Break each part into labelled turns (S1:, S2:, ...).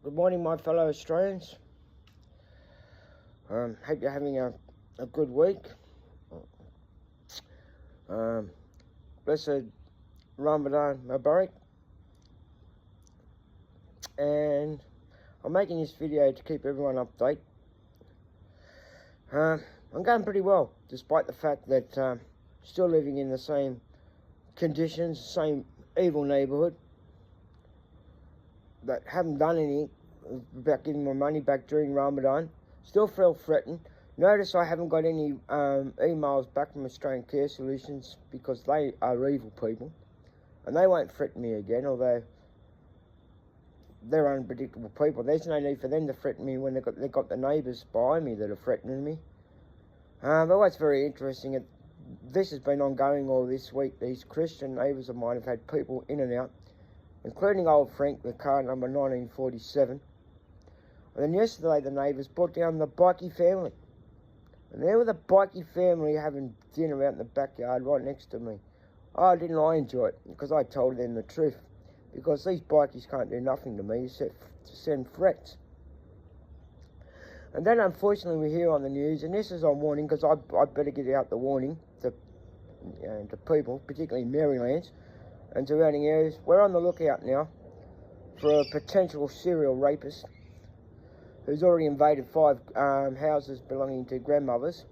S1: Good morning, my fellow Australians. Hope you're having a good week. Blessed Ramadan Mubarak. And I'm making this video to keep everyone updated. I'm going pretty well, despite the fact that still living in the same conditions, same evil neighbourhood. That haven't done anything about getting my money back during Ramadan. Still feel threatened. Notice I haven't got any emails back from Australian Care Solutions because they are evil people. And they won't threaten me again, although they're unpredictable people. There's no need for them to threaten me when they've got the neighbours behind me that are threatening me. But what's very interesting, this has been ongoing all this week. These Christian neighbours of mine have had people in and out, including old Frank, the car number 1947. And then yesterday the neighbours brought down the Bikey family. And there were the Bikey family having dinner out in the backyard right next to me. Oh, didn't I enjoy it? Because I told them the truth. Because these bikies can't do nothing to me except to send threats. And then unfortunately we hear on the news, and this is on warning because I better get out the warning to people, particularly Marylands and surrounding areas. We're on the lookout now for a potential serial rapist who's already invaded 5 houses belonging to grandmothers.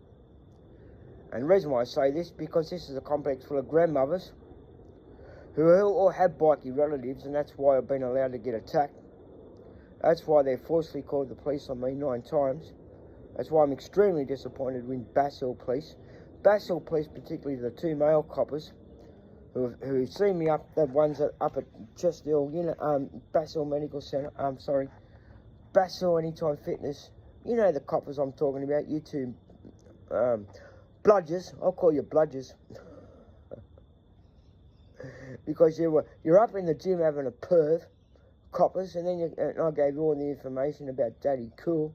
S1: And the reason why I say this, because this is a complex full of grandmothers who all have bikie relatives, and that's why I've been allowed to get attacked. That's why they forcefully called the police on me 9 times. That's why I'm extremely disappointed with Bass Hill Police. Bass Hill Police, particularly the 2 male coppers who see me up, the ones that up at Chest Hill, Bass Hill Medical Centre, Bass Hill Anytime Fitness. You know the coppers I'm talking about, you 2 bludgers. I'll call you bludgers. Because you're up in the gym having a perv, coppers, and then I gave you all the information about Daddy Cool,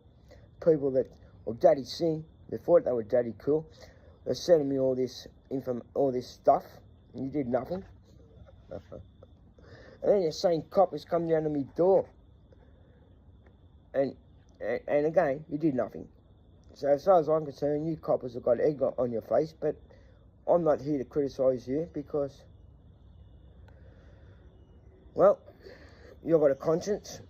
S1: people that, or Daddy Singh, they thought they were Daddy Cool. They're sending me all this stuff, and you did nothing. And then you're saying coppers come down to me door, and again, you did nothing. So as far as I'm concerned, you coppers have got egg on your face, but I'm not here to criticise you because, well, you've got a conscience,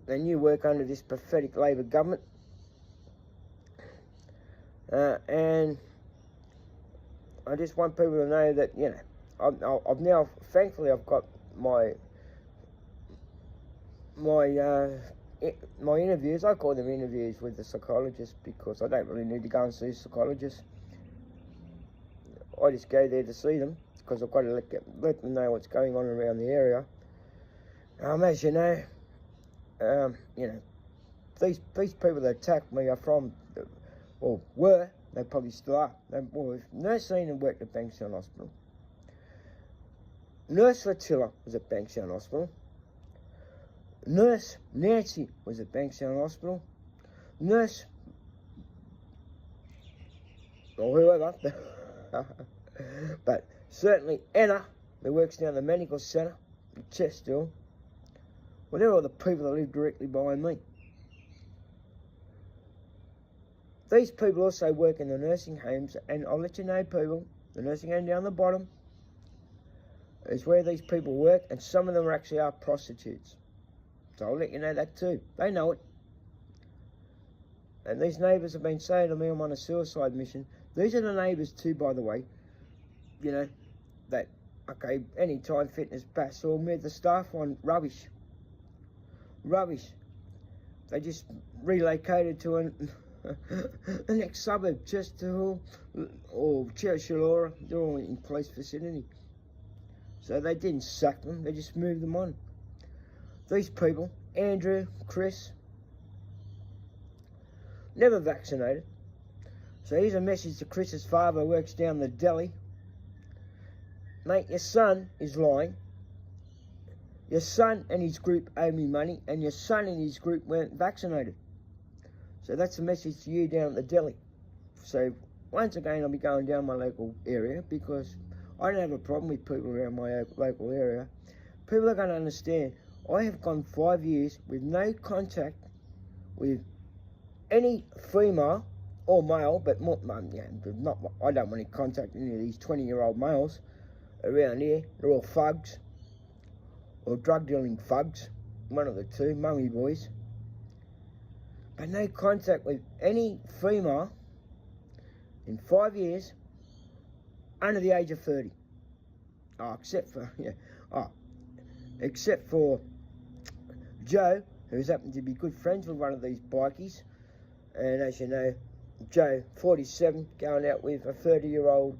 S1: and you work under this pathetic Labor government, and I just want people to know that, I've now, thankfully, I've got my interviews. I call them interviews with the psychologist because I don't really need to go and see a psychologist. I just go there to see them because I've got to let them know what's going on around the area. As you know, these people that attacked me are from, or were, they probably still are. Nursine and worked at Bankstown Hospital. Nurse Latilla was at Bankstown Hospital. Nurse Nancy was at Bankstown Hospital. Nurse, or whoever, but certainly Anna, who works down the medical centre in Chest Hill. Well, they're all the people that live directly behind me. These people also work in the nursing homes, and I'll let you know, people, the nursing home down the bottom is where these people work, and some of them actually are prostitutes. So I'll let you know that too. They know it. And these neighbours have been saying to me I'm on a suicide mission. These are the neighbours too, by the way, that, okay, Anytime Fitness, Bass Hill, with the staff on rubbish. They just relocated to the next suburb, Chester Hill or Cherry-Shalora. They're all in police vicinity. So they didn't sack them, they just moved them on. These people, Andrew, Chris, never vaccinated. So here's a message to Chris's father who works down the deli. Mate, your son is lying. Your son and his group owe me money, and your son and his group weren't vaccinated. So that's a message to you down at the deli. So once again, I'll be going down my local area because I don't have a problem with people around my local area. People are going to understand I have gone 5 years with no contact with any female or male, but more, yeah, not. I don't want to contact any of these 20-year-old males around here. They're all thugs or drug dealing thugs, one of the two, mummy boys. But no contact with any female in 5 years under the age of 30. Oh, except for Joe, who's happened to be good friends with one of these bikies. And as you know, Joe, 47, going out with a 30-year-old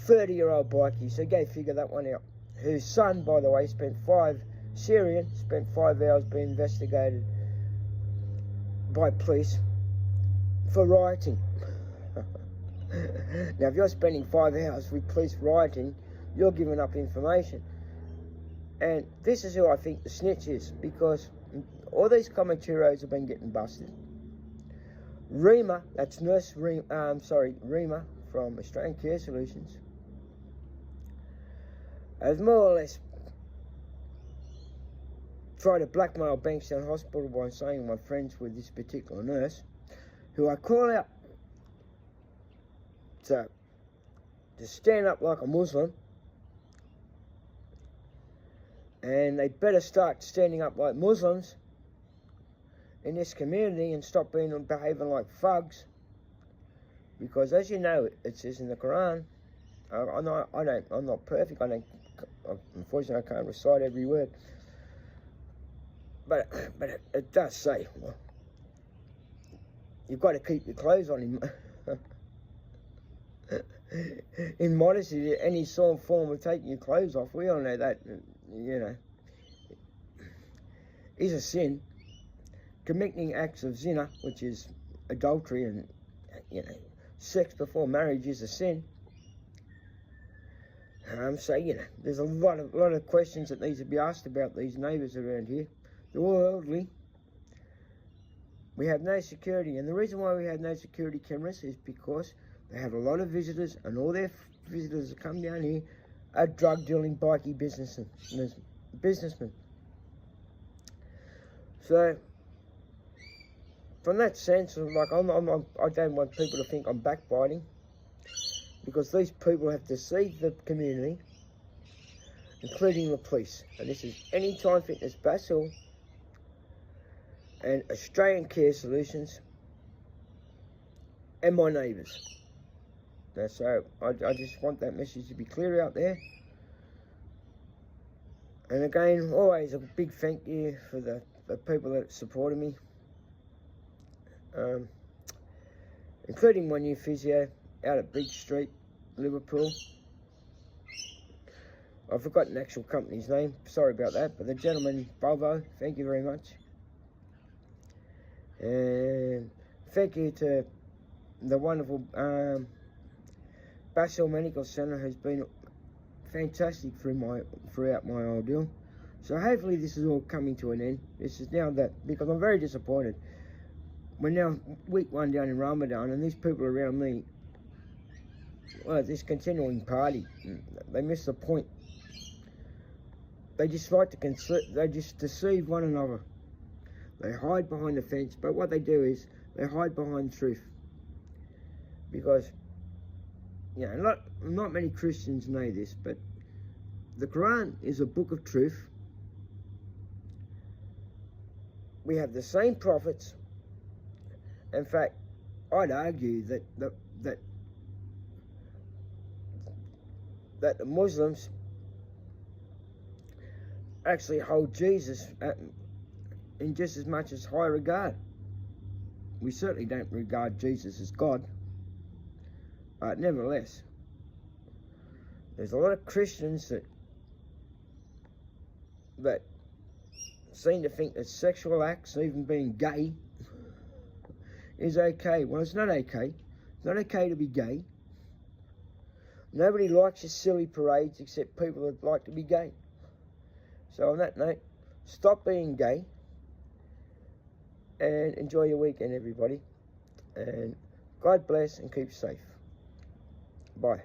S1: bikie. So go figure that one out. Whose son, by the way, spent 5 hours being investigated by police for rioting. Now, if you're spending 5 hours with police rioting, you're giving up information. And this is who I think the snitch is, because all these commentaries have been getting busted. Rima, that's Rima from Australian Care Solutions, has more or less tried to blackmail Bankstown Hospital by saying I'm friends with this particular nurse, who I call out to stand up like a Muslim, and they better start standing up like Muslims in this community and stop behaving like thugs, because as you know, it says in the Quran. I'm not perfect. Unfortunately, I can't recite every word, but it does say, well, you've got to keep your clothes on him. In modesty, any sort of form of taking your clothes off, we all know that, you know, is a sin. Committing acts of zina, which is adultery and, you know, sex before marriage, is a sin. So, you know, there's a lot of questions that need to be asked about these neighbours around here. They're all elderly. We have no security, and the reason why we have no security cameras is because they have a lot of visitors, and all their visitors that come down here are drug dealing bikie businessmen. So, from that sense, like I don't want people to think I'm backbiting, because these people have deceived the community, including the police. And this is Anytime Fitness Basil and Australian Care Solutions and my neighbours. So I just want that message to be clear out there. And again, always a big thank you for the people that supported me, including my new physio out at Beach Street, Liverpool. I've forgotten the actual company's name, sorry about that, but the gentleman, Volvo, thank you very much. And thank you to the wonderful Basil Medical Centre, who's been fantastic throughout my ordeal. So hopefully this is all coming to an end. This is now that, because I'm very disappointed. We're now week 1 down in Ramadan, and these people around me, well, this continuing party, they miss the point. They just like to they just deceive one another. They hide behind the fence, but what they do is they hide behind the truth. Because, you know, not many Christians know this, but the Quran is a book of truth. We have the same prophets. In fact, I'd argue that the Muslims actually hold Jesus in just as much as high regard. We certainly don't regard Jesus as God, but nevertheless, there's a lot of Christians that seem to think that sexual acts, even being gay, is okay. Well, it's not okay. It's not okay to be gay. Nobody likes your silly parades except people that like to be gay. So on that note, stop being gay and enjoy your weekend, everybody. And God bless and keep safe. Bye.